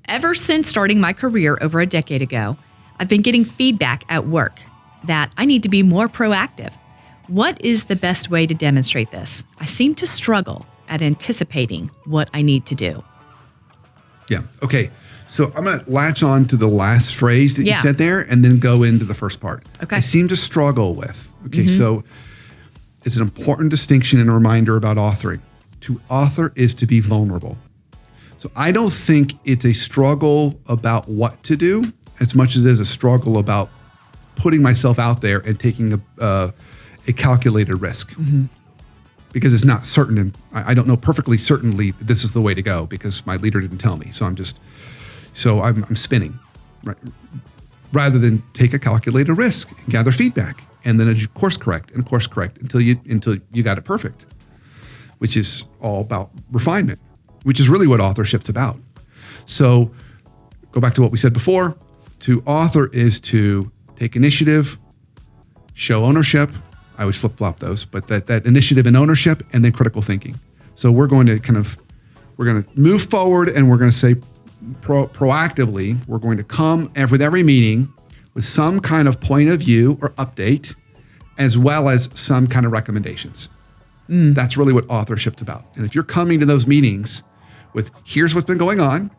Ever since starting my career over a decade ago, I've been getting feedback at work that I need to be more proactive. What is the best way to demonstrate this? I seem to struggle at anticipating what I need to do. Yeah. Okay. So I'm going to latch on to the last phrase that you said there and then go into the first part. Okay. I seem to struggle with. Okay. So it's an important distinction and a reminder about authoring. To author is to be vulnerable. So I don't think it's a struggle about what to do as much as it is a struggle about putting myself out there and taking a calculated risk. Because it's not certain, and I don't know perfectly certainly that this is the way to go because my leader didn't tell me. So I'm spinning, right? Rather than take a calculated risk and gather feedback, and then course correct until you got it perfect, which is all about refinement, which is really what authorship's about. So go back to what we said before. To author is to take initiative, show ownership. I always flip-flop those, but that initiative and ownership, and then critical thinking. So we're going to move forward, and we're going to say proactively, we're going to come with every meeting with some kind of point of view or update, as well as some kind of recommendations. That's really what authorship's about. And if you're coming to those meetings with here's what's been going on,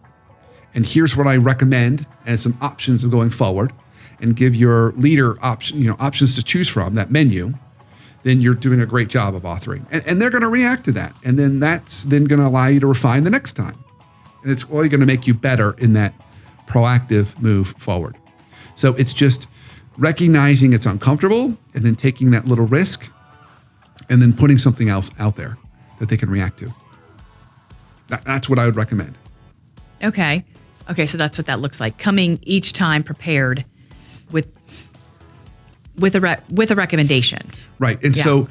and here's what I recommend and some options of going forward, and give your leader options to choose from, that menu, then you're doing a great job of authoring. And they're going to react to that. And then that's then going to allow you to refine the next time. And it's only going to make you better in that proactive move forward. So it's just recognizing it's uncomfortable and then taking that little risk and then putting something else out there that they can react to. That's what I would recommend. Okay, so that's what that looks like. Coming each time prepared with a recommendation. Right. And so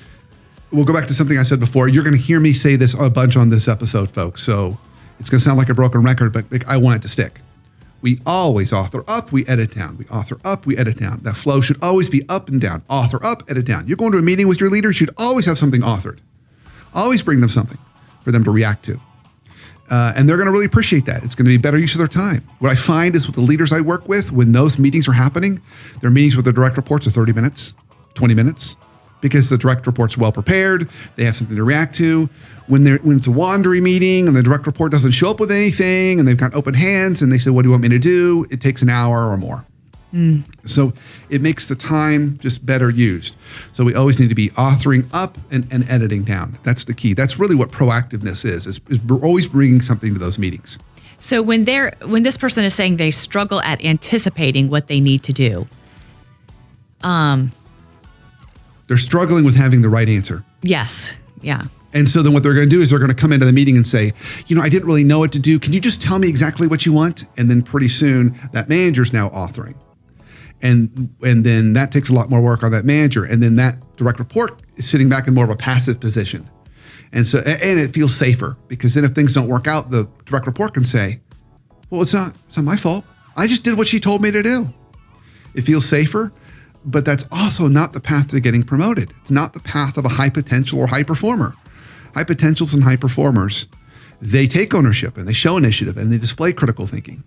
we'll go back to something I said before. You're going to hear me say this a bunch on this episode, folks. So it's going to sound like a broken record, but I want it to stick. We always author up, we edit down. We author up, we edit down. That flow should always be up and down. Author up, edit down. You're going to a meeting with your leaders, you should always have something authored. Always bring them something for them to react to. And they're going to really appreciate that. It's going to be better use of their time. What I find is with the leaders I work with, when those meetings are happening, their meetings with their direct reports are 30 minutes, 20 minutes, because the direct report's well prepared. They have something to react to. When it's a wandery meeting and the direct report doesn't show up with anything and they've got open hands and they say, what do you want me to do? It takes an hour or more. So it makes the time just better used. So we always need to be authoring up and editing down. That's the key. That's really what proactiveness is always bringing something to those meetings. So when this person is saying they struggle at anticipating what they need to do, they're struggling with having the right answer. Yes. Yeah. And so then what they're going to do is they're going to come into the meeting and say, I didn't really know what to do. Can you just tell me exactly what you want? And then pretty soon that manager's now authoring. And then that takes a lot more work on that manager. And then that direct report is sitting back in more of a passive position. And it feels safer because then if things don't work out, the direct report can say, well, it's not my fault. I just did what she told me to do. It feels safer, but that's also not the path to getting promoted. It's not the path of a high potential or high performer. High potentials and high performers, they take ownership and they show initiative and they display critical thinking.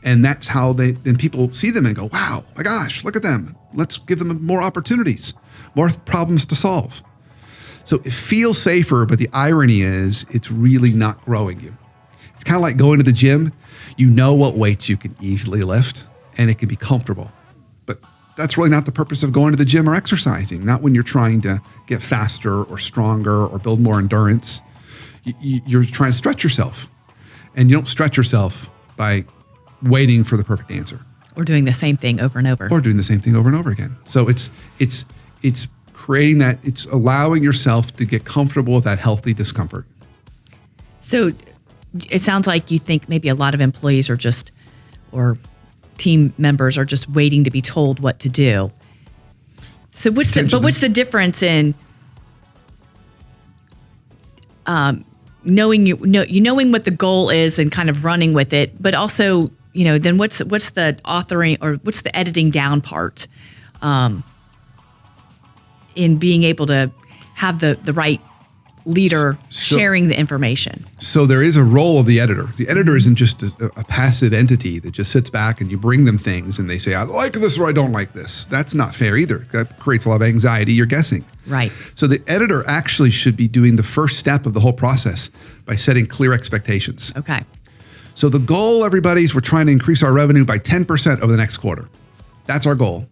And that's how then people see them and go, wow, my gosh, look at them. Let's give them more opportunities, more problems to solve. So it feels safer, but the irony is it's really not growing you. It's kind of like going to the gym. You know what weights you can easily lift and it can be comfortable. But that's really not the purpose of going to the gym or exercising, not when you're trying to get faster or stronger or build more endurance. You're trying to stretch yourself. And you don't stretch yourself by waiting for the perfect answer. Or doing the same thing over and over. Or doing the same thing over and over again. So it's creating that, it's allowing yourself to get comfortable with that healthy discomfort. So it sounds like you think maybe a lot of employees or team members are just waiting to be told what to do. So what's the difference in knowing what the goal is and kind of running with it, but also, then what's the authoring or what's the editing down part in being able to have the right leader So- sharing the information. So there is a role of the editor. The editor isn't just a passive entity that just sits back and you bring them things and they say, I like this or I don't like this. That's not fair either. That creates a lot of anxiety. You're guessing. Right. So the editor actually should be doing the first step of the whole process by setting clear expectations. Okay. So the goal, everybody, is we're trying to increase our revenue by 10% over the next quarter. That's our goal.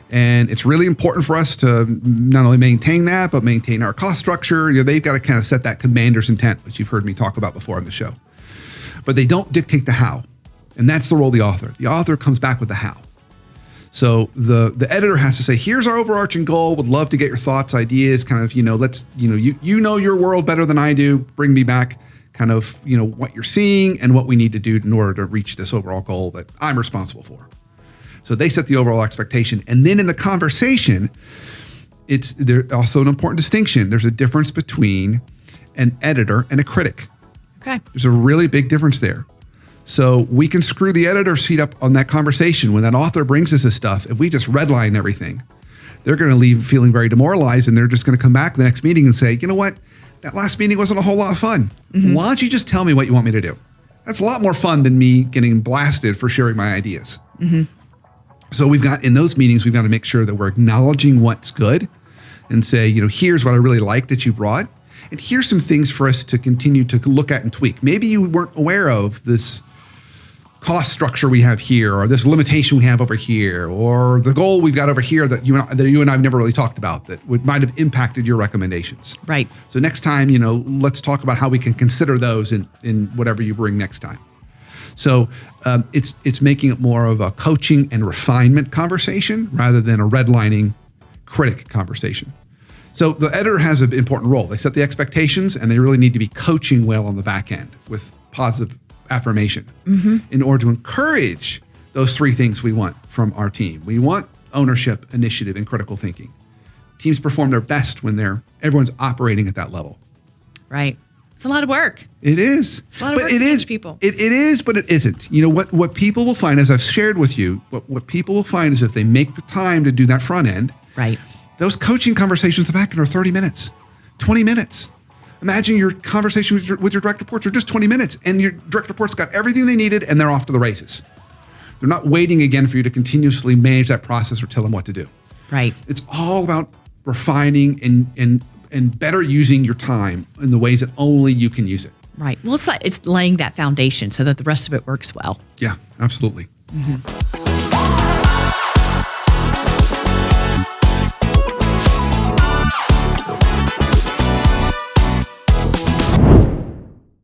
And it's really important for us to not only maintain that, but maintain our cost structure. You know, they've got to kind of set that commander's intent, which you've heard me talk about before on the show. But they don't dictate the how. And that's the role of the author. The author comes back with the how. So the editor has to say, here's our overarching goal. Would love to get your thoughts, ideas, kind of, you know your world better than I do. Bring me back kind of, what you're seeing and what we need to do in order to reach this overall goal that I'm responsible for. So they set the overall expectation. And then in the conversation, there's also an important distinction. There's a difference between an editor and a critic. Okay. There's a really big difference there. So we can screw the editor's feet up on that conversation. When that author brings us this stuff, if we just redline everything, they're going to leave feeling very demoralized, and they're just going to come back to the next meeting and say, you know what? That last meeting wasn't a whole lot of fun. Mm-hmm. Why don't you just tell me what you want me to do? That's a lot more fun than me getting blasted for sharing my ideas. Mm-hmm. So in those meetings, we've got to make sure that we're acknowledging what's good and say, here's what I really like that you brought. And here's some things for us to continue to look at and tweak. Maybe you weren't aware of this cost structure we have here, or this limitation we have over here, or the goal we've got over here that you and I have never really talked about that might have impacted your recommendations. Right. So next time, let's talk about how we can consider those in whatever you bring next time. So it's making it more of a coaching and refinement conversation rather than a redlining critic conversation. So the editor has an important role. They set the expectations, and they really need to be coaching well on the back end with positive affirmation in order to encourage those three things we want from our team. We want ownership, initiative, and critical thinking. Teams perform their best when everyone's operating at that level. Right. It's a lot of work. It is. It's a lot of work to manage people. It is, but it isn't. What people will find, as I've shared with you, what people will find is if they make the time to do that front end, right, those coaching conversations in the back end are 30 minutes, 20 minutes. Imagine your conversation with your direct reports are just 20 minutes, and your direct reports got everything they needed, and they're off to the races. They're not waiting again for you to continuously manage that process or tell them what to do. Right. It's all about refining and better using your time in the ways that only you can use it. Right. Well, it's laying that foundation so that the rest of it works well. Yeah, absolutely. Mm-hmm.